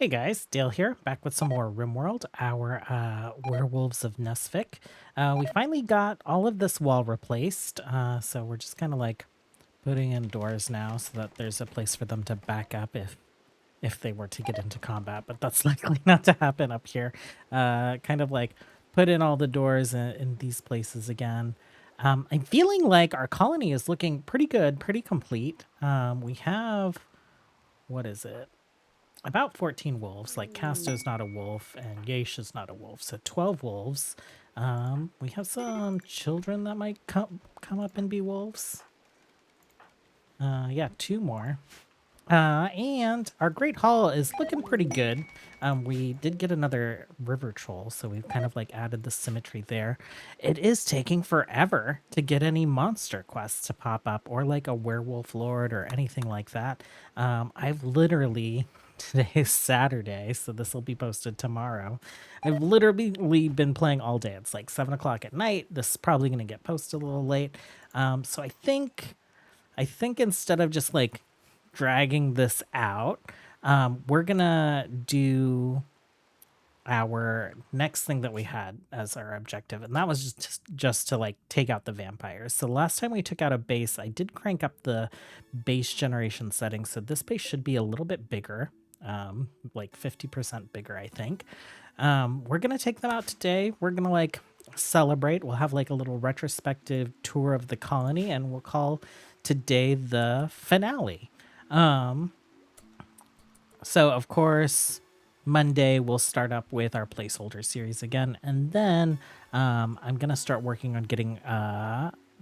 Hey guys, Dale here, back with some more Rimworld, our werewolves of Nusvik. We finally got all of this wall replaced, so we're just kind of like putting in doors now so that there's a place for them to back up if they were to get into combat, but that's likely not to happen up here. Kind of like put in all the doors in these places again. I'm feeling like our colony is looking pretty good, pretty complete. We have, what is it? About 14 wolves. Like Casto's not a wolf and Yesh is not a wolf, so 12 wolves. We have some children that might come up and be wolves. Yeah, two more. And our Great Hall is looking pretty good. We did get another river troll, so we've kind of like added the symmetry there. It is taking forever to get any monster quests to pop up or like a werewolf lord or anything like that. I've literally, today is Saturday, so this will be posted tomorrow. I've literally been playing all day. It's like 7 o'clock at night. This is probably going to get posted a little late. So I think instead of just like dragging this out, we're gonna do our next thing that we had as our objective, and that was just to like take out the vampires. So last time we took out a base, I did crank up the base generation settings, so this base should be a little bit bigger, like 50% bigger, I think. We're gonna take them out today. We're gonna like celebrate. We'll have like a little retrospective tour of the colony, and we'll call today the finale. So of course, Monday we'll start up with our placeholder series again, and then I'm gonna start working on getting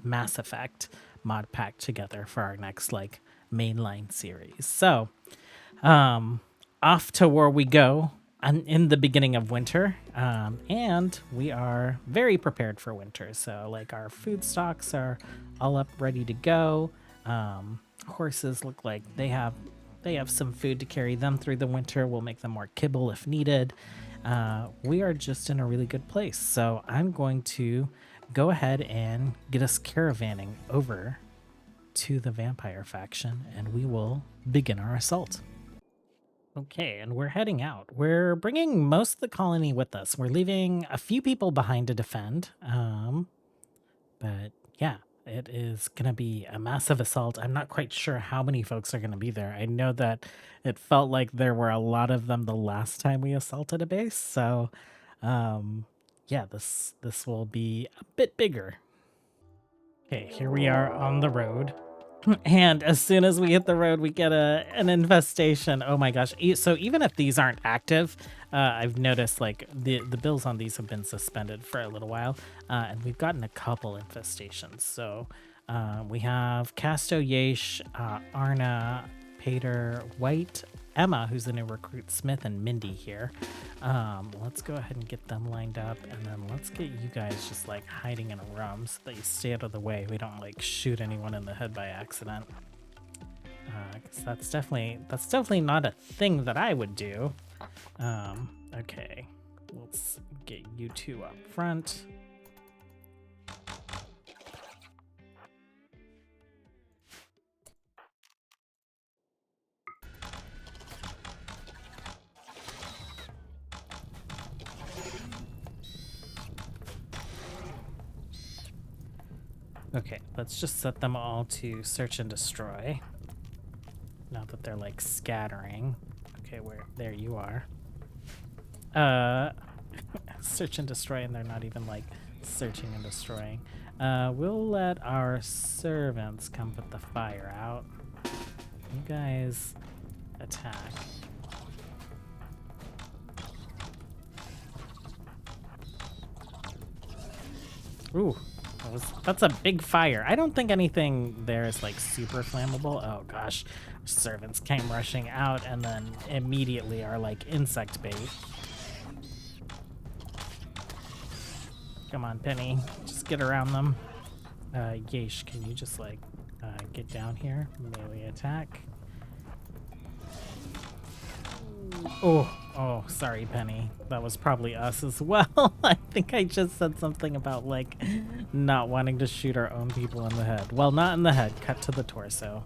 Mass Effect mod pack together for our next like mainline series. So off to where we go in the beginning of winter, and we are very prepared for winter. So like our food stocks are all up ready to go. Horses look like they have some food to carry them through the winter. We'll make them more kibble if needed. We are just in a really good place. So I'm going to go ahead and get us caravanning over to the vampire faction, and we will begin our assault. Okay, and we're heading out. We're bringing most of the colony with us. We're leaving a few people behind to defend. But yeah, it is going to be a massive assault. I'm not quite sure how many folks are going to be there. I know that it felt like there were a lot of them the last time we assaulted a base. So yeah, this will be a bit bigger. Okay, here we are on the road. And as soon as we hit the road, we get an infestation. Oh my gosh. So even if these aren't active, I've noticed like the bills on these have been suspended for a little while. And we've gotten a couple infestations. So we have Casto, Yesh, Arna, Pater, White, Emma, who's the new recruit, Smith, and Mindy here. Let's go ahead and get them lined up, and then let's get you guys just like hiding in a room so that you stay out of the way. We don't like shoot anyone in the head by accident. Because that's definitely not a thing that I would do. Okay, let's get you two up front. Okay, let's just set them all to search and destroy. Now that they're like scattering. Okay, there you are. Search and destroy, and they're not even like searching and destroying. We'll let our servants come put the fire out. You guys attack. Ooh. That's a big fire. I don't think anything there is like super flammable. Oh gosh, servants came rushing out and then immediately are like insect bait. Come on, Penny, just get around them. Yesh, can you just like get down here? Melee attack. Oh, sorry, Penny. That was probably us as well. I think I just said something about, like, not wanting to shoot our own people in the head. Well, not in the head. Cut to the torso.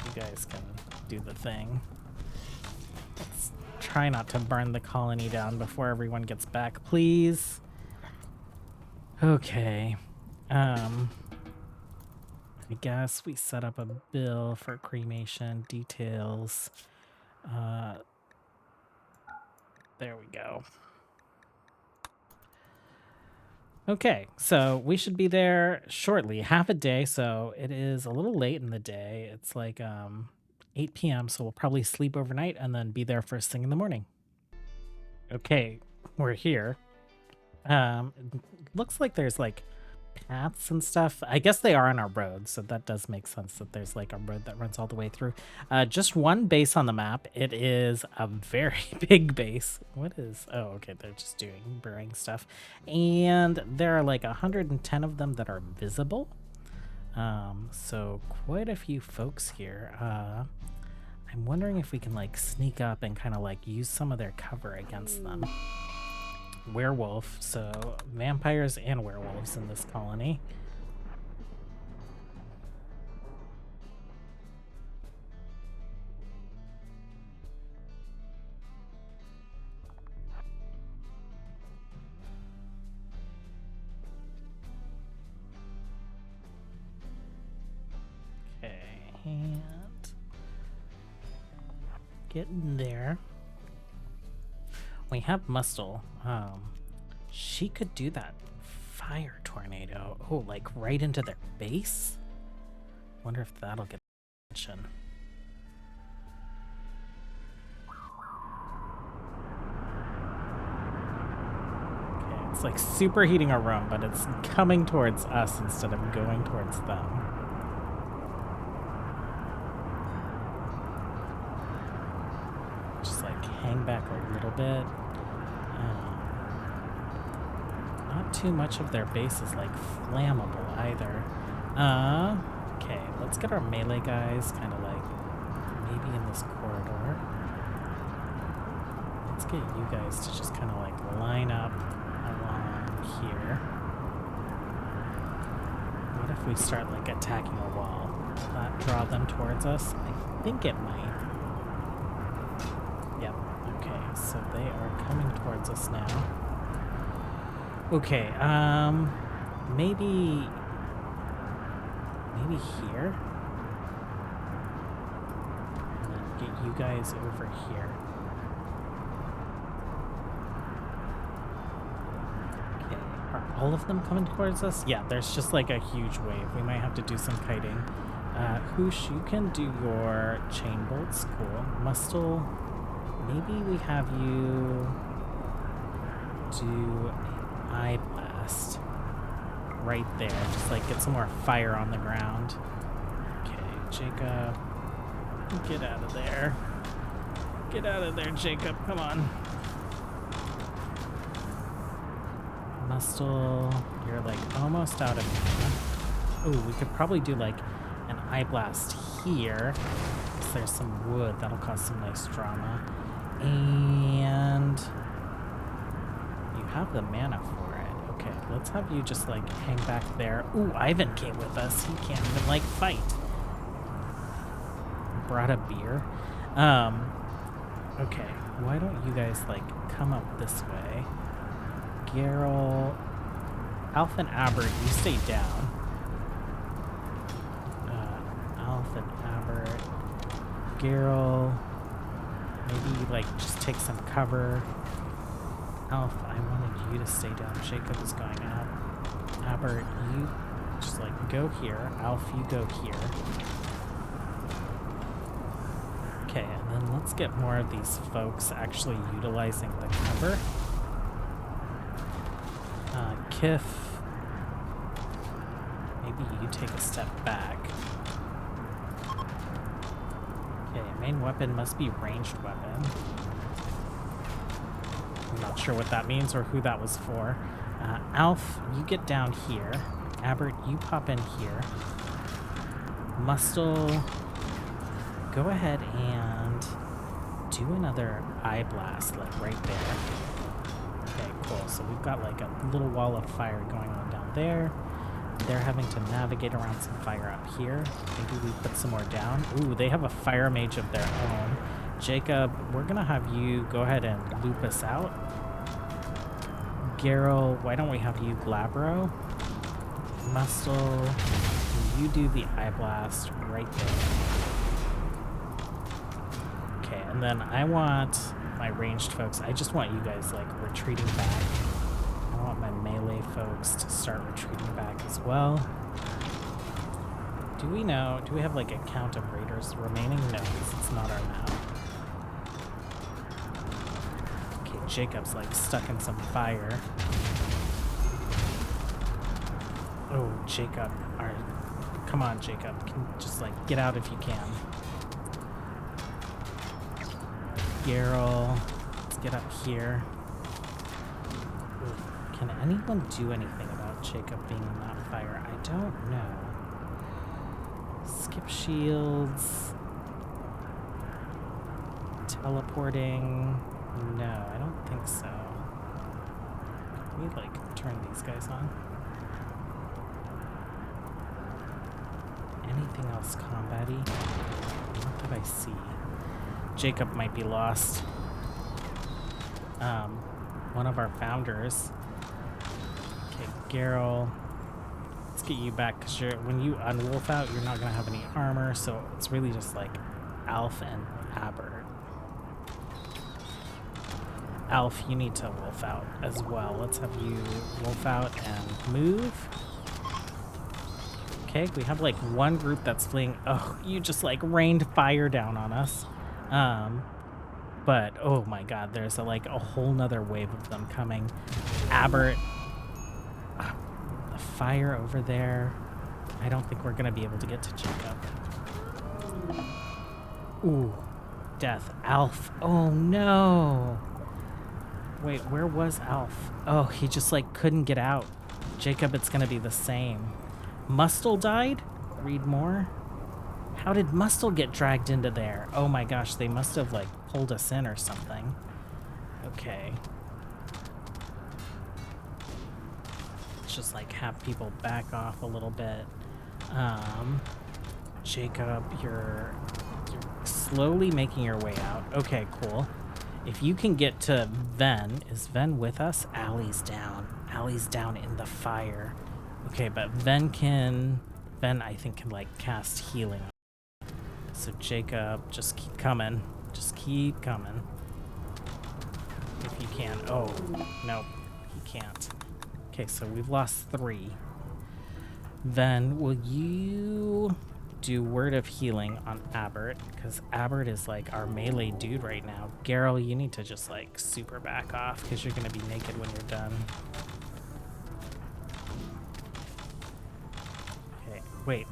Okay, you guys can do the thing. Let's try not to burn the colony down before everyone gets back, please. Okay. I guess we set up a bill for cremation details. There we go. Okay, so we should be there shortly, half a day, so it is a little late in the day. It's like 8 p.m., so we'll probably sleep overnight and then be there first thing in the morning. Okay, we're here. Looks like there's like paths and stuff. I guess they are on our road, so that does make sense that there's like a road that runs all the way through. Just one base on the map. It is a very big base. What is... Oh, okay, they're just doing brewing stuff. And there are like 110 of them that are visible. So quite a few folks here. I'm wondering if we can like sneak up and kind of like use some of their cover against them. Werewolf, so vampires and werewolves in this colony. Okay, and get in there. We have Mustle. She could do that fire tornado. Oh, like right into their base? Wonder if that'll get attention. Okay, it's like superheating our room, but it's coming towards us instead of going towards them. Just like hang back a little bit. Not too much of their base is like flammable either. Okay, let's get our melee guys kind of like maybe in this corridor. Let's get you guys to just kind of like line up along here. What if we start like attacking a wall? Will that draw them towards us? I think it might. Yep, okay, so they are coming towards us now. Okay, maybe here? And then get you guys over here. Okay, are all of them coming towards us? Yeah, there's just like a huge wave. We might have to do some kiting. Hoosh, you can do your chain bolts. Cool. Mustle, maybe we have you do eye blast right there. Just like get some more fire on the ground. Okay, Jacob, get out of there. Get out of there, Jacob. Come on. Mustle, you're like almost out of here. Oh, we could probably do like an eye blast here. Because there's some wood. That'll cause some nice drama. And you have the mana for it. Okay, let's have you just like hang back there. Ooh, Ivan came with us. He can't even like fight. Brought a beer. Okay, why don't you guys like come up this way? Geralt, Alf and Albert, you stay down. Alf and Albert, Geralt, maybe you like just take some cover. Alf, I wanted you to stay down. Jacob is going up. Albert, you just like go here. Alf, you go here. Okay, and then let's get more of these folks actually utilizing the cover. Kif, maybe you take a step back. Okay, main weapon must be ranged weapon. I'm not sure what that means or who that was for. Alf, you get down here. Albert, you pop in here. Mustle, go ahead and do another eye blast, like right there. Okay, cool. So we've got like a little wall of fire going on down there. they're having to navigate around some fire up here. Maybe we put some more down. Ooh, they have a fire mage of their own. Jacob, we're gonna have you go ahead and loop us out. Garrow, why don't we have you Glabro? Muscle, you do the eye blast right there. Okay, and then I want my ranged folks, I just want you guys like retreating back. I want my melee folks to start retreating back as well. Do we have like a count of raiders remaining? No, because it's not our map. Okay, Jacob's like stuck in some fire. Oh, Jacob. Alright. Come on, Jacob. Can just like get out if you can. Garrel. Let's get up here. Ooh. Can anyone do anything about Jacob being in that fire? I don't know. Skip shields. Teleporting. No, I don't think so. Can we like turn these guys on? Anything else combat-y? What did I see? Jacob might be lost. One of our founders. Okay, Garrel. Let's get you back, because when you unwolf out, you're not going to have any armor, so it's really just like Alf and Abert. Alf, you need to wolf out as well. Let's have you wolf out and move. Okay, we have like one group that's fleeing. Oh, you just like rained fire down on us. But oh my god, there's like a whole nother wave of them coming. Abert, the fire over there. I don't think we're gonna be able to get to Jacob. Ooh, death. Alf. Oh no. Wait, where was Alf? Oh, he just like couldn't get out. Jacob, it's gonna be the same. Mustel died? Read more. How did Mustel get dragged into there? Oh my gosh, they must have like pulled us in or something. Okay. Let's just like have people back off a little bit. Jacob, you're slowly making your way out. Okay, cool. If you can get to Ven, is Ven with us? Allie's down. Allie's down in the fire. Okay, but Ven I think can like cast healing. So Jacob, just keep coming. Just keep coming. If you can. Oh, nope, he can't. Okay, so we've lost 3. Then will you do Word of Healing on Abert? Because Abert is like our melee dude right now. Garrel, you need to just like super back off because you're going to be naked when you're done. Okay, wait.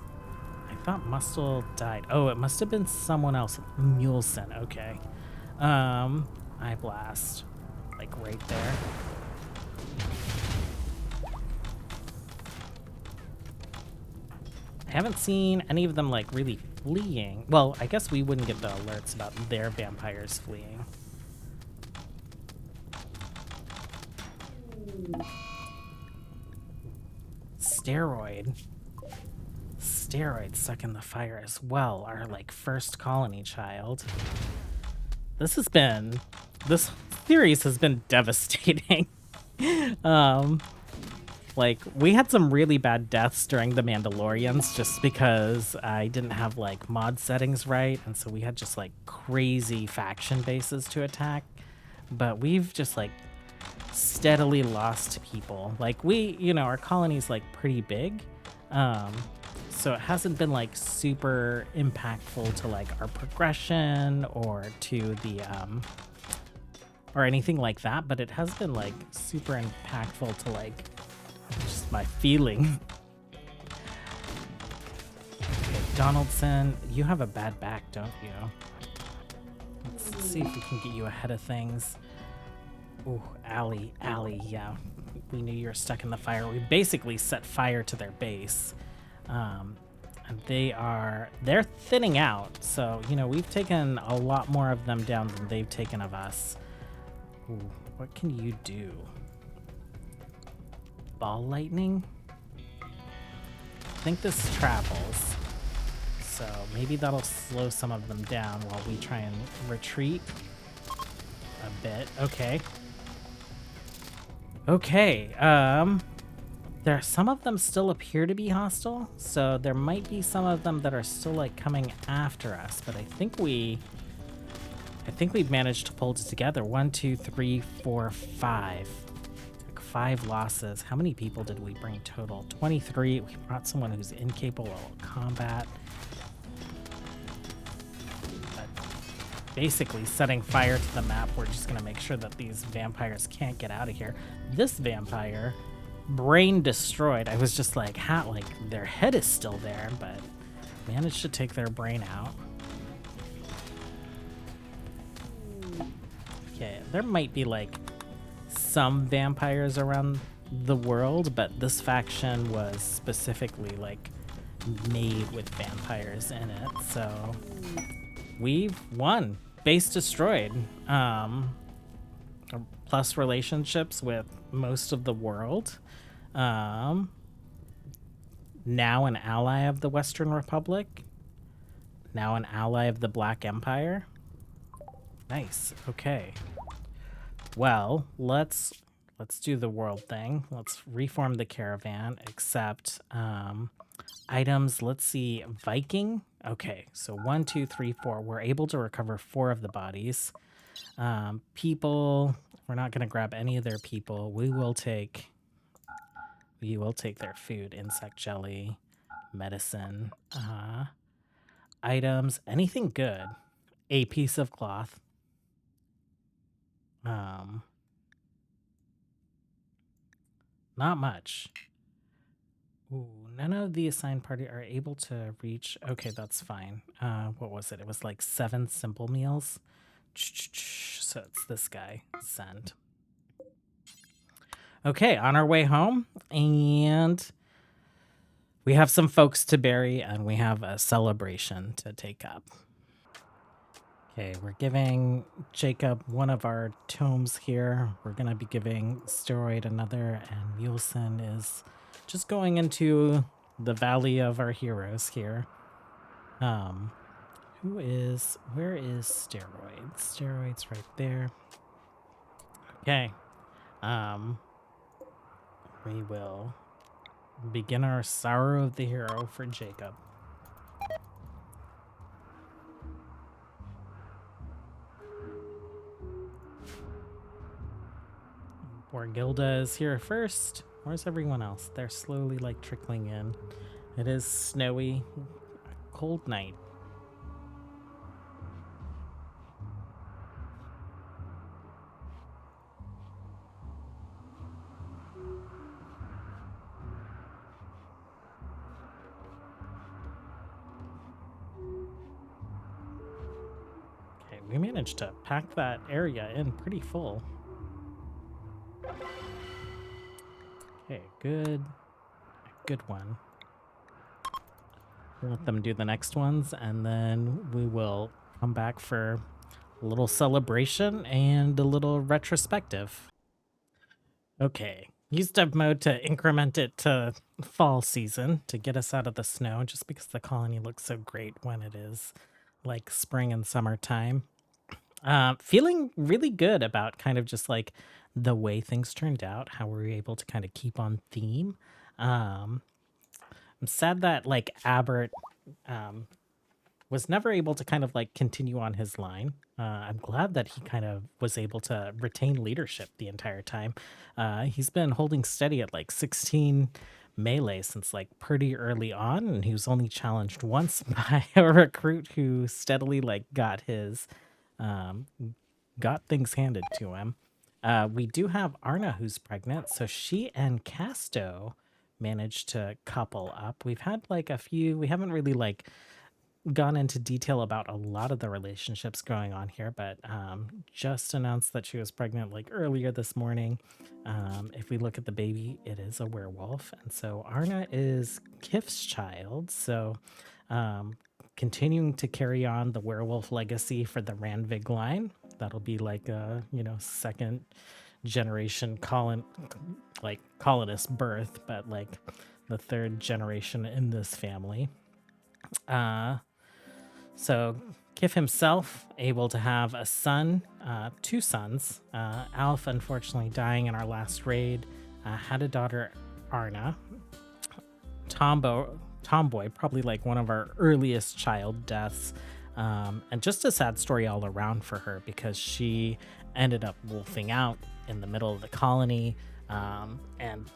I thought Mustel died. Oh, it must have been someone else. Mulesen, okay. Eye Blast. Like right there. I haven't seen any of them like really fleeing. Well, I guess we wouldn't get the alerts about their vampires fleeing. Steroid stuck in the fire as well, our like first colony child. This series has been devastating. Like we had some really bad deaths during the Mandalorians just because I didn't have like mod settings right, and so we had just like crazy faction bases to attack. But we've just like steadily lost people. Like our colony's like pretty big. So it hasn't been like super impactful to like our progression or to the or anything like that, but it has been like super impactful to like just my feeling. Okay, Donaldson, you have a bad back, don't you? Let's see if we can get you ahead of things. Ooh, Allie, yeah. We knew you were stuck in the fire. We basically set fire to their base. And they're thinning out. So, we've taken a lot more of them down than they've taken of us. Ooh, what can you do? Ball lightning? think this travels. So maybe that'll slow some of them down while we try and retreat a bit. Okay. Okay. There are some of them still appear to be hostile, so there might be some of them that are still like coming after us, but I think we've managed to pull it together. 1, 2, 3, 4, 5. Like 5 losses. How many people did we bring total? 23. We brought someone who's incapable of combat. But basically setting fire to the map. We're just gonna make sure that these vampires can't get out of here. This vampire, brain destroyed. I was just like, how, like their head is still there, but managed to take their brain out. Okay, there might be like some vampires around the world, but this faction was specifically like made with vampires in it, so we've won. Base destroyed. Plus relationships with most of the world. Now an ally of the Western Republic. Now an ally of the Black Empire. Nice. Okay. Well, let's do the world thing. Let's reform the caravan, accept items. Let's see, Viking. Okay, so 1, 2, 3, 4. We're able to recover 4 of the bodies. People, we're not gonna grab any of their people. We will take their food, insect jelly, medicine, items, anything good. A piece of cloth. Not much. Ooh, none of the assigned party are able to reach. Okay, that's fine. What was it? It was like 7 simple meals. So it's this guy. Send. Okay, on our way home, and we have some folks to bury, and we have a celebration to take up. Okay, we're giving Jacob one of our tomes here. We're going to be giving Steroid another, and Mulesen is just going into the Valley of our heroes here. Where is Steroid? Steroid's right there. Okay. We will begin our Sorrow of the Hero for Jacob. Borgilda is here first. Where's everyone else? They're slowly like trickling in. It is snowy, cold night. Okay, we managed to pack that area in pretty full. Okay, good one. We'll let them do the next ones, and then we will come back for a little celebration and a little retrospective. Okay, use dev mode to increment it to fall season to get us out of the snow, just because the colony looks so great when it is like spring and summertime. Feeling really good about kind of just like the way things turned out, how we were able to kind of keep on theme. I'm sad that like Albert was never able to kind of like continue on his line. I'm glad that he kind of was able to retain leadership the entire time. He's been holding steady at like 16 melee since like pretty early on, and he was only challenged once by a recruit who steadily like got things handed to him. We do have Arna who's pregnant, so she and Casto managed to couple up. We've had like a few, we haven't really like gone into detail about a lot of the relationships going on here, but just announced that she was pregnant like earlier this morning. If we look at the baby, it is a werewolf, and so Arna is Kif's child, so continuing to carry on the werewolf legacy for the Ranvig line. That'll be like a second generation colonist birth, but like the third generation in this family. So Kif himself able to have a son, two sons. Alf unfortunately dying in our last raid. Had a daughter, Arna. Tomboy, probably like one of our earliest child deaths. And just a sad story all around for her because she ended up wolfing out in the middle of the colony, and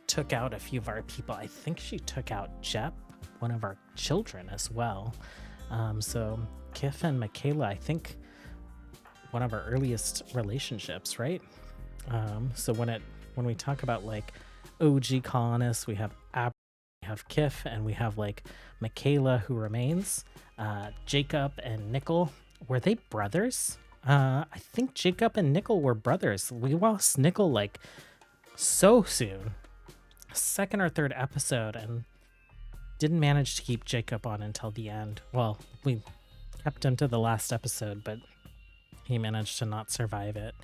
took out a few of our people. I think she took out Jep, one of our children, as well. So Kif and Michaela, I think one of our earliest relationships, right? So when we talk about like OG colonists, we have Kif, and we have like Michaela who remains. Jacob and Nickel, were they brothers? I think Jacob and Nickel were brothers. We lost Nickel like so soon, second or third episode, and didn't manage to keep Jacob on until the end. Well, we kept him to the last episode, but he managed to not survive it.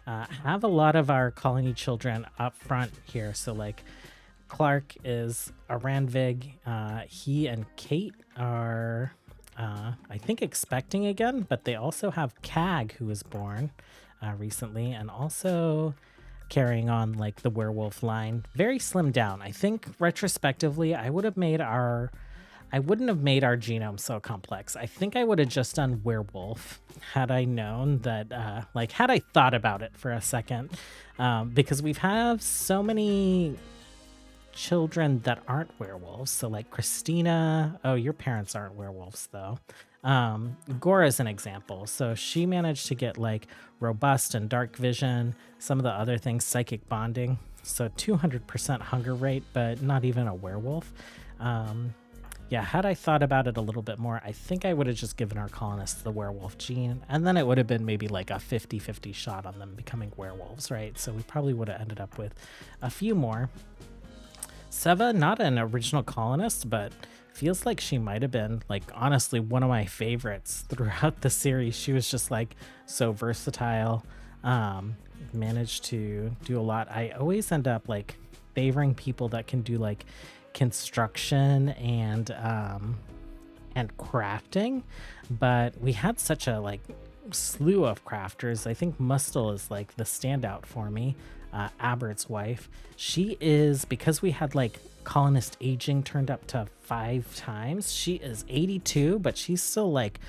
Have a lot of our colony children up front here. So like Clark is a Randvig. He and Kate are, I think, expecting again, but they also have Cag, who was born recently, and also carrying on like the werewolf line. Very slimmed down. I think retrospectively, I wouldn't have made our genome so complex. I think I would have just done werewolf had I known that, had I thought about it for a second, because we've have so many children that aren't werewolves. So like Christina, oh, your parents aren't werewolves though. Gora is an example. So she managed to get like robust and dark vision, some of the other things, psychic bonding. So 200% hunger rate, but not even a werewolf. Yeah, had I thought about it a little bit more, I think I would have just given our colonists the werewolf gene, and then it would have been maybe like a 50-50 shot on them becoming werewolves, right? So we probably would have ended up with a few more. Seva, not an original colonist, but feels like she might have been, like, honestly, one of my favorites throughout the series. She was just like so versatile, managed to do a lot. I always end up like favoring people that can do like construction and crafting, but we had such a like slew of crafters. I think Mustel is like the standout for me. Abert's wife, she is, because we had like colonist aging turned up to 5 times, she is 82, but she's still like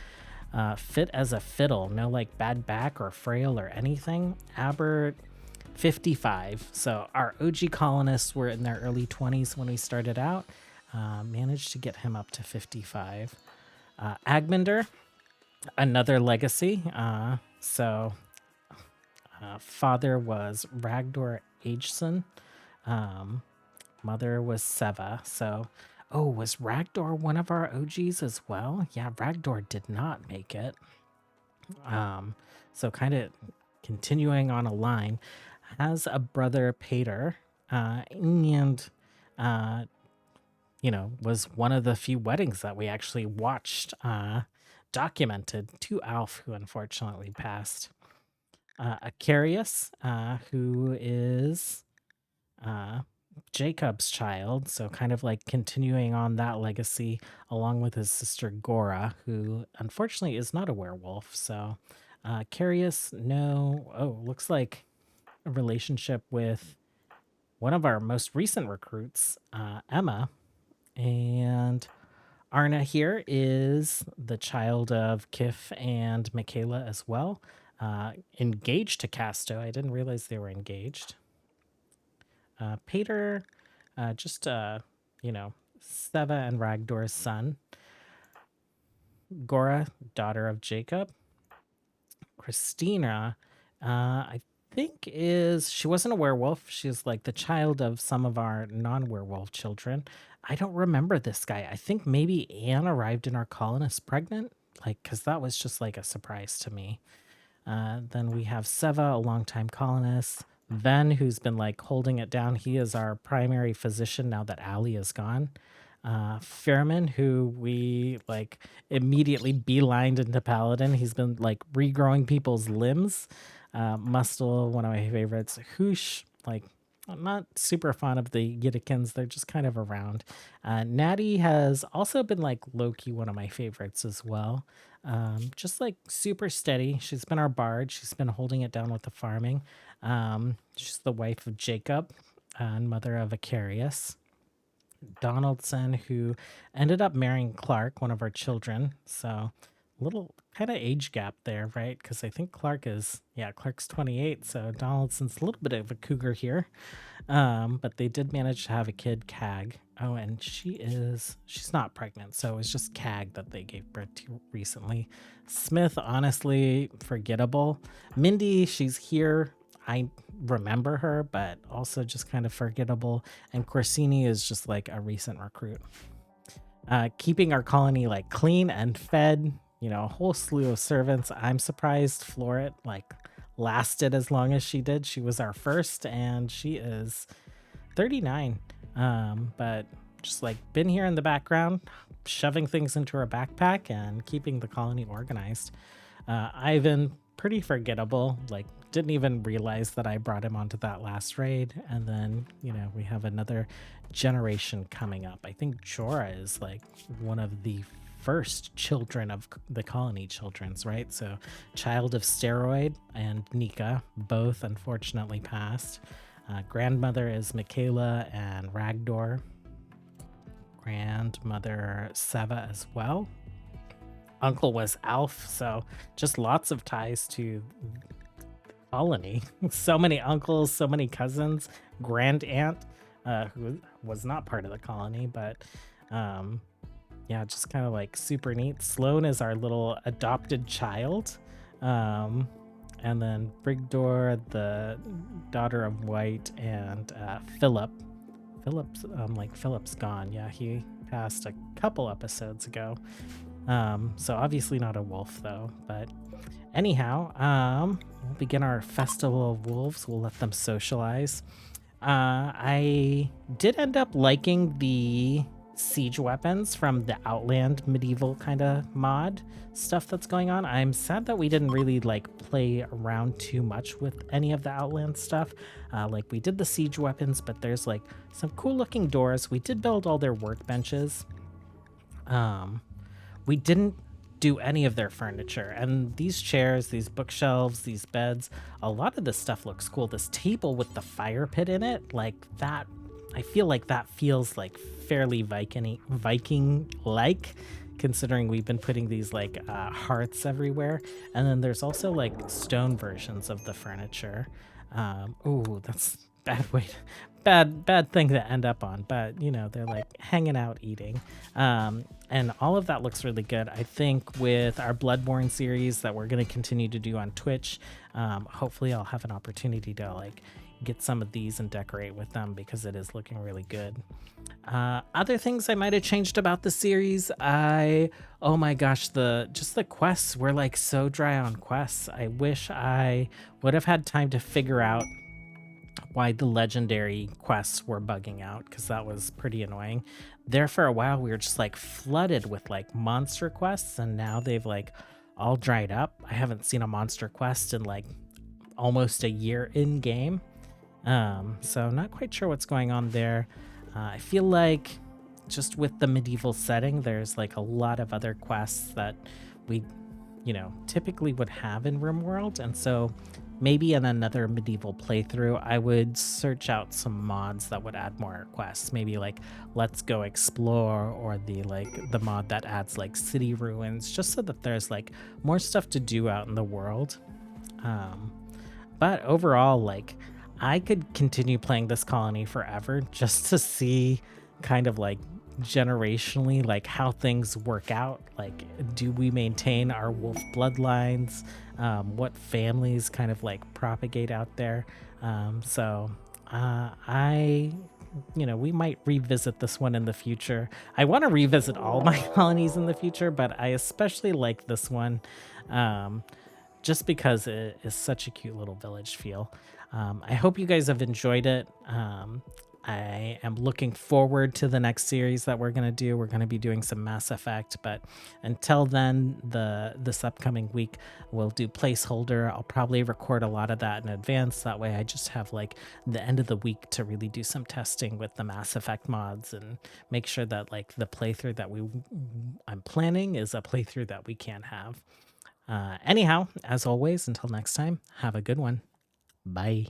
fit as a fiddle, no like bad back or frail or anything. Abert, 55. So our OG colonists were in their early 20s when we started out. Managed to get him up to 55. Agmander, another legacy. Father was Ragdor Ageson. Mother was Seva. So, was Ragdor one of our OGs as well? Yeah, Ragdor did not make it. So kind of continuing on a line, has a brother Pater, and was one of the few weddings that we actually watched documented to Alf, who unfortunately passed. Acarius, who is Jacob's child, so kind of like continuing on that legacy along with his sister Gora, who unfortunately is not a werewolf. So Carius, no. Oh, looks like a relationship with one of our most recent recruits, Emma. And Arna here is the child of Kif and Michaela as well. Engaged to Casto. I didn't realize they were engaged. Pater, Seva and Ragdor's son. Gora, daughter of Jacob. Christina, I think she wasn't a werewolf. She's like the child of some of our non-werewolf children. I don't remember this guy. I think maybe Anne arrived in our colonists pregnant, because that was just like a surprise to me. Then we have Seva, a longtime colonist. Ven, who's been like holding it down. He is our primary physician now that Ali is gone. Fairman, who we like immediately beelined into Paladin. He's been like regrowing people's limbs. Mustel, one of my favorites. Hoosh, like I'm not super fond of the Yidikins. They're just kind of around. Natty has also been like low key one of my favorites as well. Just like super steady. She's been our bard. She's been holding it down with the farming. She's the wife of Jacob and mother of Acarius. Donaldson, who ended up marrying Clark, one of our children. So, little kind of age gap there, right? Because I think Clark's 28. So, Donaldson's a little bit of a cougar here. But they did manage to have a kid, Cag. Oh, and she's not pregnant. So, it's just Cag that they gave birth to recently. Smith, honestly, forgettable. Mindy, she's here. I remember her, but also just kind of forgettable. And Corsini is just like a recent recruit. Keeping our colony like clean and fed, a whole slew of servants. I'm surprised Floret like lasted as long as she did. She was our first, and she is 39. But just like been here in the background, shoving things into her backpack and keeping the colony organized. Ivan, pretty forgettable. Like, didn't even realize that I brought him onto that last raid. And then, we have another generation coming up. I think Jorah is like one of the first children of the colony children's, right? So, child of Steroid and Nika, both unfortunately passed. Grandmother is Michaela and Ragdor. Grandmother Seva as well. Uncle was Alf, so just lots of ties to colony. So many uncles, so many cousins. Grand aunt, who was not part of the colony, but just kind of like super neat. Sloane is our little adopted child. And then Brigdor, the daughter of White, and Philip. Philip's gone. Yeah, he passed a couple episodes ago. So obviously not a wolf though, but anyhow, we'll begin our Festival of Wolves. We'll let them socialize. I did end up liking the siege weapons from the Outland medieval kind of mod stuff that's going on. I'm sad that we didn't really like play around too much with any of the Outland stuff. Like we did the siege weapons, but there's like some cool looking doors. We did build all their workbenches. We didn't do any of their furniture, and these chairs, these bookshelves, these beds, a lot of this stuff looks cool. This table with the fire pit in it, like that, I feel like that feels like fairly Viking like, considering we've been putting these like hearths everywhere. And then there's also like stone versions of the furniture. That's bad thing to end up on, but they're like hanging out eating. And all of that looks really good. I think with our Bloodborne series that we're going to continue to do on Twitch, hopefully I'll have an opportunity to like get some of these and decorate with them, because it is looking really good. Other things I might have changed about the series, oh my gosh, the quests were like so dry on quests. I wish I would have had time to figure out why the legendary quests were bugging out, because that was pretty annoying. There for a while we were just like flooded with like monster quests, and now they've like all dried up. I haven't seen a monster quest in like almost a year in game. So not quite sure what's going on there. I feel like just with the medieval setting, there's like a lot of other quests that we typically would have in Rimworld, and so maybe in another medieval playthrough, I would search out some mods that would add more quests. Maybe like Let's Go Explore, or the mod that adds like city ruins, just so that there's like more stuff to do out in the world. But overall, like I could continue playing this colony forever just to see kind of like generationally like how things work out. Like, do we maintain our wolf bloodlines? What families kind of like propagate out there? We might revisit this one in the future. I want to revisit all my colonies in the future, but I especially like this one, just because it is such a cute little village feel. I hope you guys have enjoyed it. I am looking forward to the next series that we're gonna do. We're gonna be doing some Mass Effect, but until then, this upcoming week we'll do placeholder. I'll probably record a lot of that in advance. That way, I just have like the end of the week to really do some testing with the Mass Effect mods and make sure that like the playthrough that I'm planning is a playthrough that we can have. Anyhow, as always, until next time, have a good one. Bye.